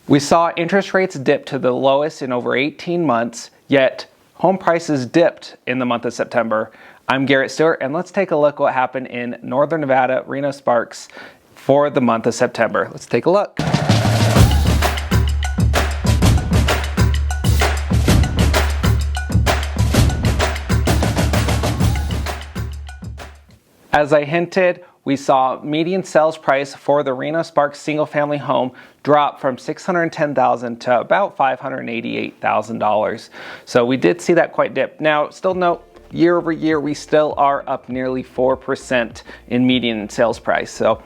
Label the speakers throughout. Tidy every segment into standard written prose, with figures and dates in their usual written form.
Speaker 1: We saw interest rates dip to the lowest in over 18 months, yet home prices dipped in the month of September. I'm Garrett Stewart, and let's take a look what happened in Northern Nevada, Reno-Sparks for the month of September. Let's take a look. As I hinted, we saw median sales price for the Reno-Sparks single-family home drop from $610,000 to about $588,000. So we did see that quite dip. Now, still note, year over year, we still are up nearly 4% in median sales price. So,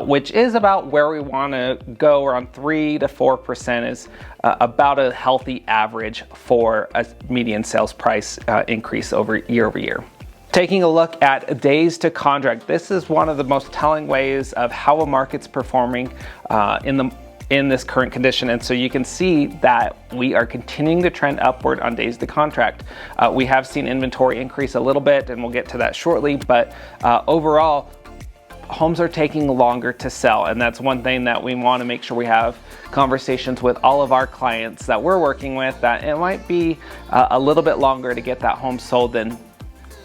Speaker 1: which is about where we want to go. Around 3 to 4% is about a healthy average for a median sales price increase over year. Taking a look at days to contract, this is one of the most telling ways of how a market's performing in this current condition. And so you can see that we are continuing to trend upward on days to contract. We have seen inventory increase a little bit, and we'll get to that shortly, but overall, homes are taking longer to sell. And that's one thing that we want to make sure we have conversations with all of our clients that we're working with, that it might be a little bit longer to get that home sold than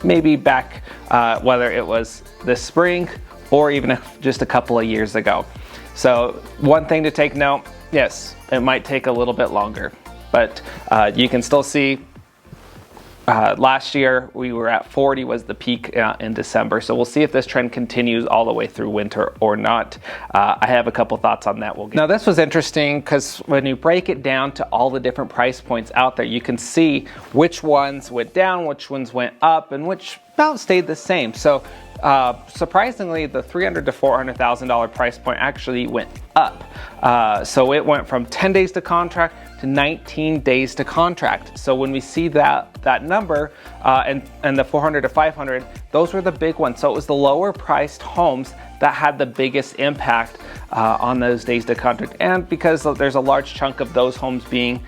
Speaker 1: maybe back, whether it was this spring or even just a couple of years ago. So one thing to take note, yes, it might take a little bit longer, but you can still see last year we were at 40 was the peak in December. So we'll see if this trend continues all the way through winter or not. I have a couple thoughts on that. Now this was interesting because when you break it down to all the different price points out there, you can see which ones went down, which ones went up, and which about stayed the same. So surprisingly, the $300,000 to $400,000 price point actually went up. So it went from 10 days to contract to 19 days to contract. So when we see that number and the 400 to 500, those were the big ones. So it was the lower priced homes that had the biggest impact on those days to contract. And because there's a large chunk of those homes being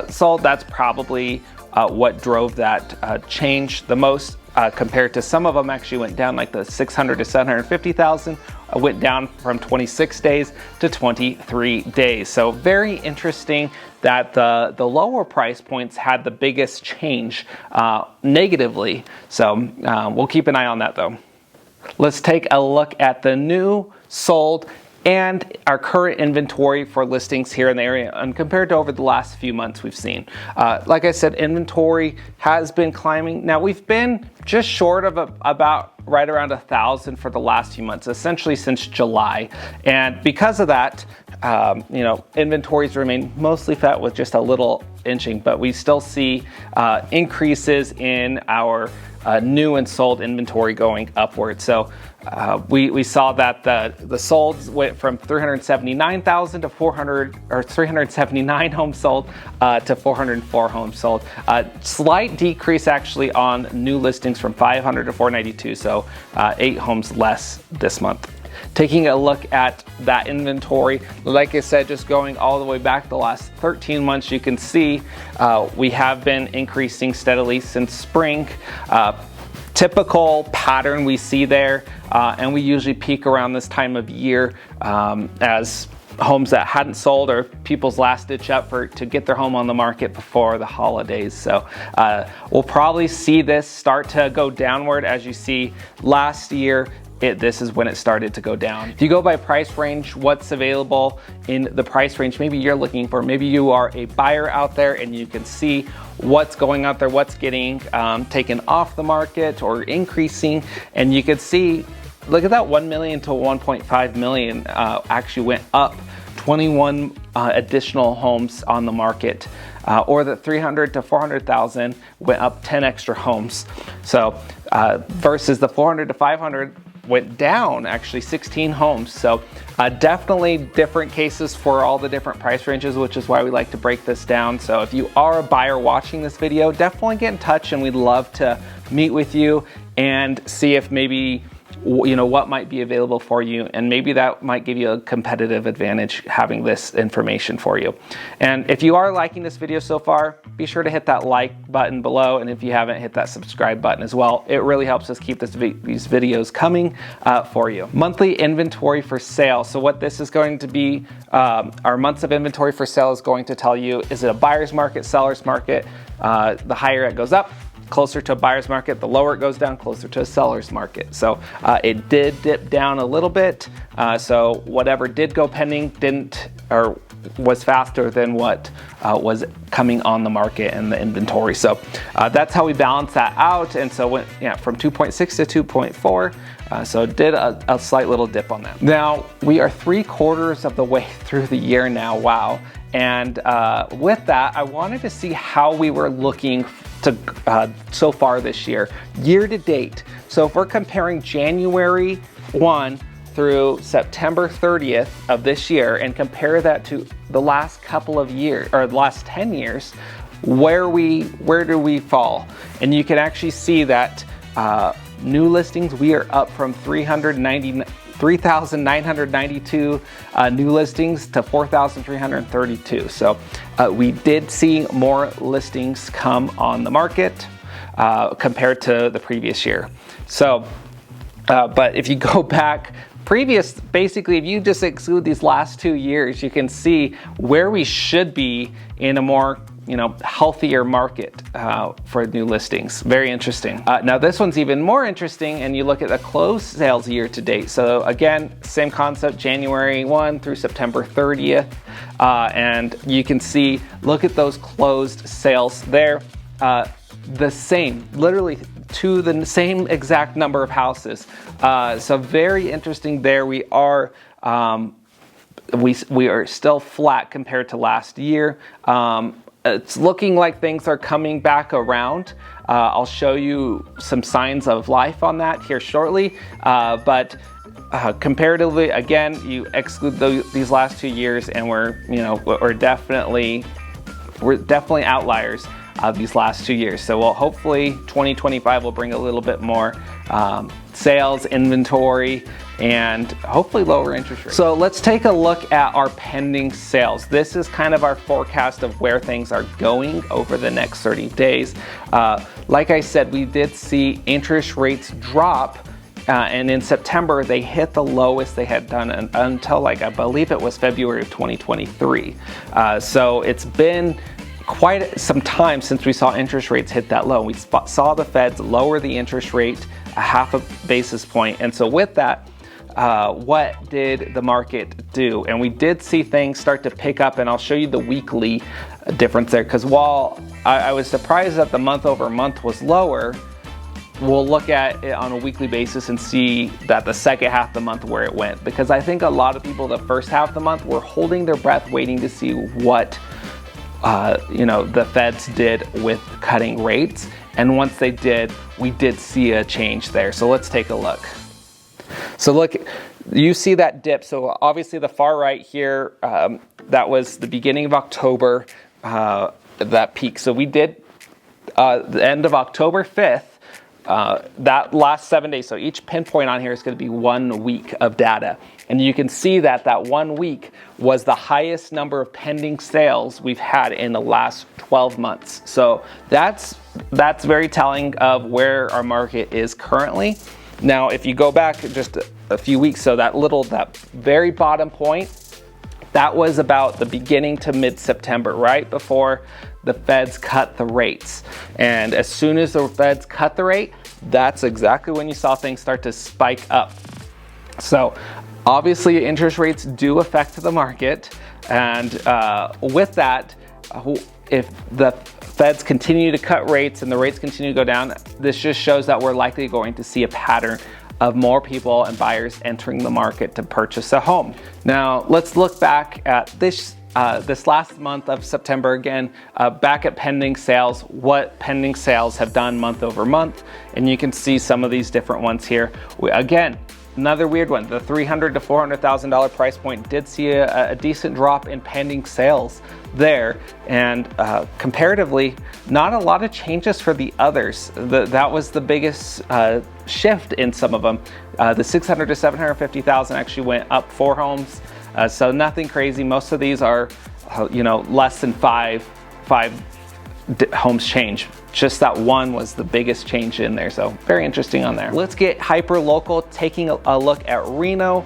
Speaker 1: sold, that's probably what drove that change the most. Compared to some of them actually went down, like the 600 to 750,000 went down from 26 days to 23 days. So very interesting that the lower price points had the biggest change negatively. So we'll keep an eye on that though. Let's take a look at the new, sold, and our current inventory for listings here in the area, and compared to over the last few months we've seen. Like I said, inventory has been climbing. Now we've been just short of about right around 1,000 for the last few months, essentially since July. And because of that, inventories remain mostly flat with just a little inching, but we still see increases in our new and sold inventory going upward. So we saw that the solds went from 379,000 to 379 homes sold to 404 homes sold. Slight decrease actually on new listings from 500 to 492, so 8 homes less this month. Taking a look at that inventory, like I said, just going all the way back the last 13 months, you can see we have been increasing steadily since spring. Typical pattern we see there, and we usually peak around this time of year as homes that hadn't sold or people's last ditch effort to get their home on the market before the holidays. So we'll probably see this start to go downward. As you see last year, this is when it started to go down. If you go by price range, what's available in the price range maybe you're looking for, maybe you are a buyer out there and you can see what's going out there, what's getting taken off the market or increasing, and you can see, look at that, 1 million to 1.5 million actually went up 21 additional homes on the market, or the 300 to 400,000 went up 10 extra homes. So versus the 400 to 500 went down actually 16 homes. So definitely different cases for all the different price ranges, which is why we like to break this down. So if you are a buyer watching this video, definitely get in touch and we'd love to meet with you and see if maybe what might be available for you, and maybe that might give you a competitive advantage having this information for you. And if you are liking this video so far, be sure to hit that like button below, and if you haven't, hit that subscribe button as well. It really helps us keep these videos coming for you. Monthly inventory for sale. So what this is going to be, our months of inventory for sale is going to tell you, is it a buyer's market, seller's market? The higher it goes up, closer to a buyer's market. The lower it goes down, closer to a seller's market. So it did dip down a little bit. So whatever did go pending was faster than what was coming on the market in the inventory. So that's how we balance that out. And so went from 2.6 to 2.4. So it did a slight little dip on that. Now we are 3/4 of the way through the year now. Wow. And with that, I wanted to see how we were looking to so far this year to date. So if we're comparing January 1 through September 30th of this year and compare that to the last couple of years, or the last 10 years, where do we fall? And you can actually see that new listings, we are up from 3,992 new listings to 4,332. So we did see more listings come on the market compared to the previous year. So, but if you go back basically, if you just exclude these last 2 years, you can see where we should be in a more healthier market for new listings. Very interesting. Now this one's even more interesting, and you look at the closed sales year to date. So again, same concept, January 1 through September 30th. And you can see, look at those closed sales there. The same, literally to the same exact number of houses. So very interesting there. We are still flat compared to last year. It's looking like things are coming back around. I'll show you some signs of life on that here shortly. But comparatively, again, you exclude these last 2 years, and we're definitely outliers of these last 2 years. So hopefully 2025 will bring a little bit more sales, inventory, and hopefully lower interest rates. So let's take a look at our pending sales. This is kind of our forecast of where things are going over the next 30 days. Like I said, we did see interest rates drop, and in September they hit the lowest they had done until I believe it was February of 2023. So it's been quite some time since we saw interest rates hit that low. We saw the Feds lower the interest rate a 0.5 basis point. And so with that, what did the market do? And we did see things start to pick up, and I'll show you the weekly difference there, because while I was surprised that the month over month was lower, we'll look at it on a weekly basis and see that the second half of the month where it went. Because I think a lot of people the first half of the month were holding their breath, waiting to see what the Feds did with cutting rates. And once they did, we did see a change there. So let's take a look. So look, you see that dip. So obviously the far right here, that was the beginning of October, that peak. So we did the end of October 5th, that last 7 days. So each pinpoint on here is going to be 1 week of data. And you can see that 1 week was the highest number of pending sales we've had in the last 12 months. So that's very telling of where our market is currently. Now, if you go back just a few weeks, so that very bottom point, that was about the beginning to mid-September, right before the Feds cut the rates. And as soon as the Feds cut the rate, that's exactly when you saw things start to spike up. So obviously interest rates do affect the market. And with that, if the Feds continue to cut rates and the rates continue to go down, this just shows that we're likely going to see a pattern of more people and buyers entering the market to purchase a home. Now, let's look back at this last month of September again, back at pending sales, what pending sales have done month over month. And you can see some of these different ones here. Again, another weird one. The $300,000 to $400,000 price point did see a decent drop in pending sales there, and comparatively, not a lot of changes for the others. That was the biggest shift in some of them. The $600,000 to $750,000 actually went up 4 homes, so nothing crazy. Most of these are, less than five homes change. Just that one was the biggest change in there, so very interesting on there. Let's get hyper local, taking a look at Reno,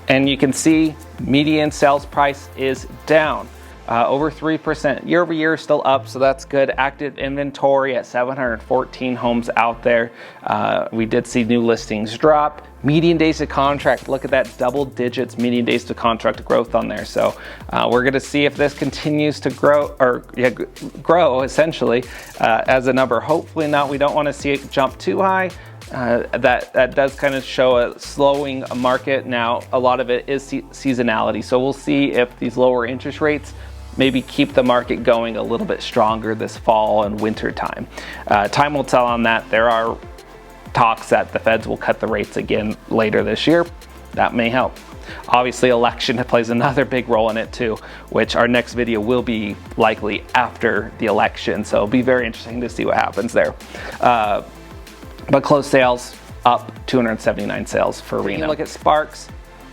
Speaker 1: and you can see median sales price is down over 3%. Year over year still up, so that's good. Active inventory at 714 homes out there. We did see new listings drop. Median days to contract, look at that, double digits median days to contract growth on there. So we're going to see if this continues to grow essentially as a number. Hopefully not. We don't want to see it jump too high. That does kind of show a slowing market. Now, a lot of it is seasonality. So we'll see if these lower interest rates maybe keep the market going a little bit stronger this fall and winter time. Time will tell on that. There are talks that the feds will cut the rates again later this year. That may help. Obviously, election plays another big role in it too, which our next video will be likely after the election. So it'll be very interesting to see what happens there. But closed sales up 279 sales for Reno. Look at Sparks,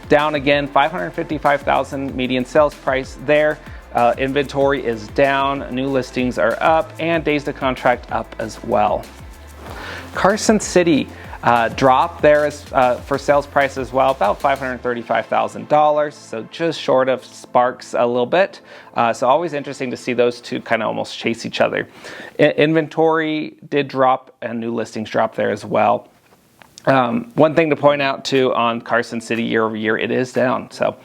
Speaker 1: down again, 555,000 median sales price there. Inventory is down, new listings are up, and days to contract up as well. Carson City drop there is for sales price as well, about $535,000, so just short of Sparks a little bit. So always interesting to see those two kind of almost chase each other. Inventory did drop and new listings dropped there as well. One thing to point out too on Carson City year over year, it is down. So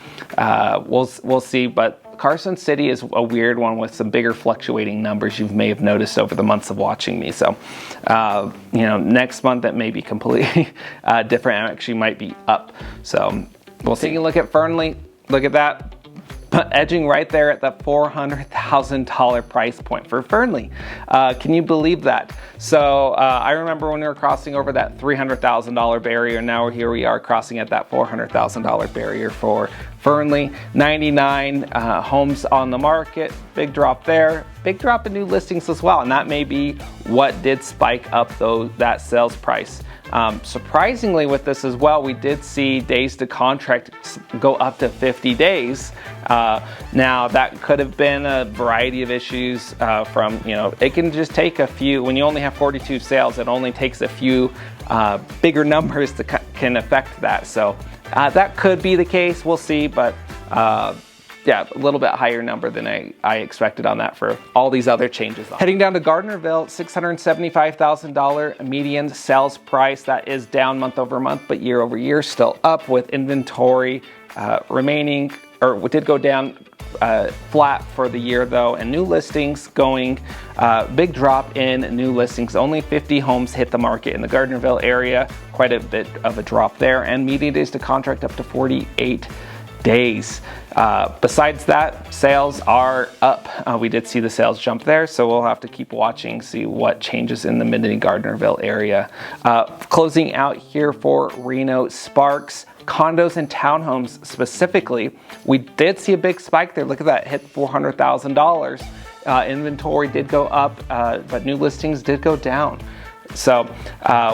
Speaker 1: we'll see, but Carson City is a weird one with some bigger fluctuating numbers you may have noticed over the months of watching me. So, next month it may be completely different and actually might be up. So we'll see. Taking a look at Fernley, look at that. Edging right there at the $400,000 price point for Fernley. Can you believe that? So I remember when we were crossing over that $300,000 barrier. Now here we are crossing at that $400,000 barrier for Fernley. 99 homes on the market. Big drop there. Big drop in new listings as well. And that may be what did spike up that sales price. Surprisingly with this as well, we did see days to contract go up to 50 days. Now that could have been a variety of issues from, it can just take a few, when you only have 42 sales, it only takes a few bigger numbers to can affect that. So that could be the case, we'll see, but yeah, a little bit higher number than I expected on that for all these other changes. Heading down to Gardnerville, $675,000 median sales price. That is down month over month, but year over year still up, with inventory remaining, or did go down flat for the year though, and new listings going, big drop in new listings. Only 50 homes hit the market in the Gardnerville area, quite a bit of a drop there, and median days to contract up to 48 days. Besides that, sales are up. We did see the sales jump there, so we'll have to keep watching, see what changes in the Minden-Gardnerville area. Closing out here for Reno-Sparks, condos and townhomes specifically, we did see a big spike there. Look at that, hit $400,000. Inventory did go up, but new listings did go down. So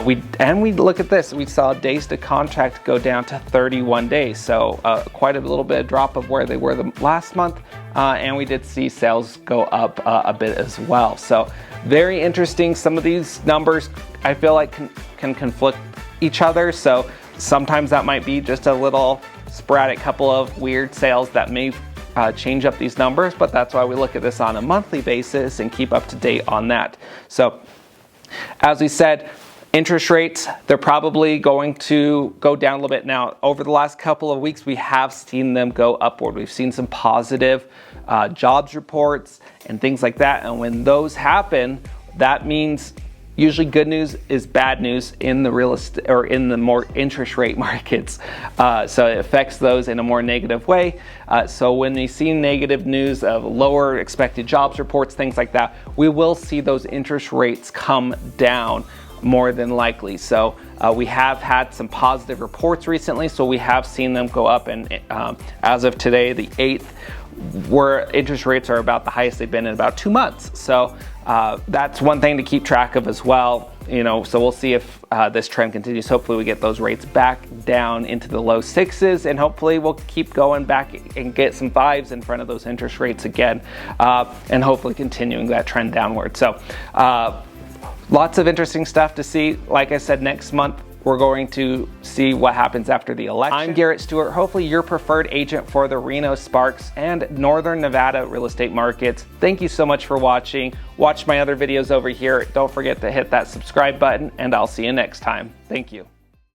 Speaker 1: we look at this, we saw days to contract go down to 31 days. So quite a little bit of drop of where they were the last month. And we did see sales go up a bit as well. So very interesting. Some of these numbers I feel like can conflict each other. So sometimes that might be just a little sporadic couple of weird sales that may change up these numbers, but that's why we look at this on a monthly basis and keep up to date on that. So as we said, interest rates, they're probably going to go down a little bit. Now, over the last couple of weeks, we have seen them go upward. We've seen some positive jobs reports and things like that. And when those happen, that means usually good news is bad news in the real estate or in the more interest rate markets. So it affects those in a more negative way. So when we see negative news of lower expected jobs reports, things like that, we will see those interest rates come down. more than likely. So we have had some positive reports recently, so we have seen them go up, and as of today, the 8th, where interest rates are about the highest they've been in about 2 months. So that's one thing to keep track of as well. So we'll see if this trend continues. Hopefully we get those rates back down into the low 6s, and hopefully we'll keep going back and get some 5s in front of those interest rates again, and hopefully continuing that trend downward. So lots of interesting stuff to see. Like I said, next month we're going to see what happens after the election. I'm Garrett Stewart, hopefully your preferred agent for the Reno-Sparks and Northern Nevada real estate markets. Thank you so much for watching. Watch my other videos over here. Don't forget to hit that subscribe button, and I'll see you next time. Thank you.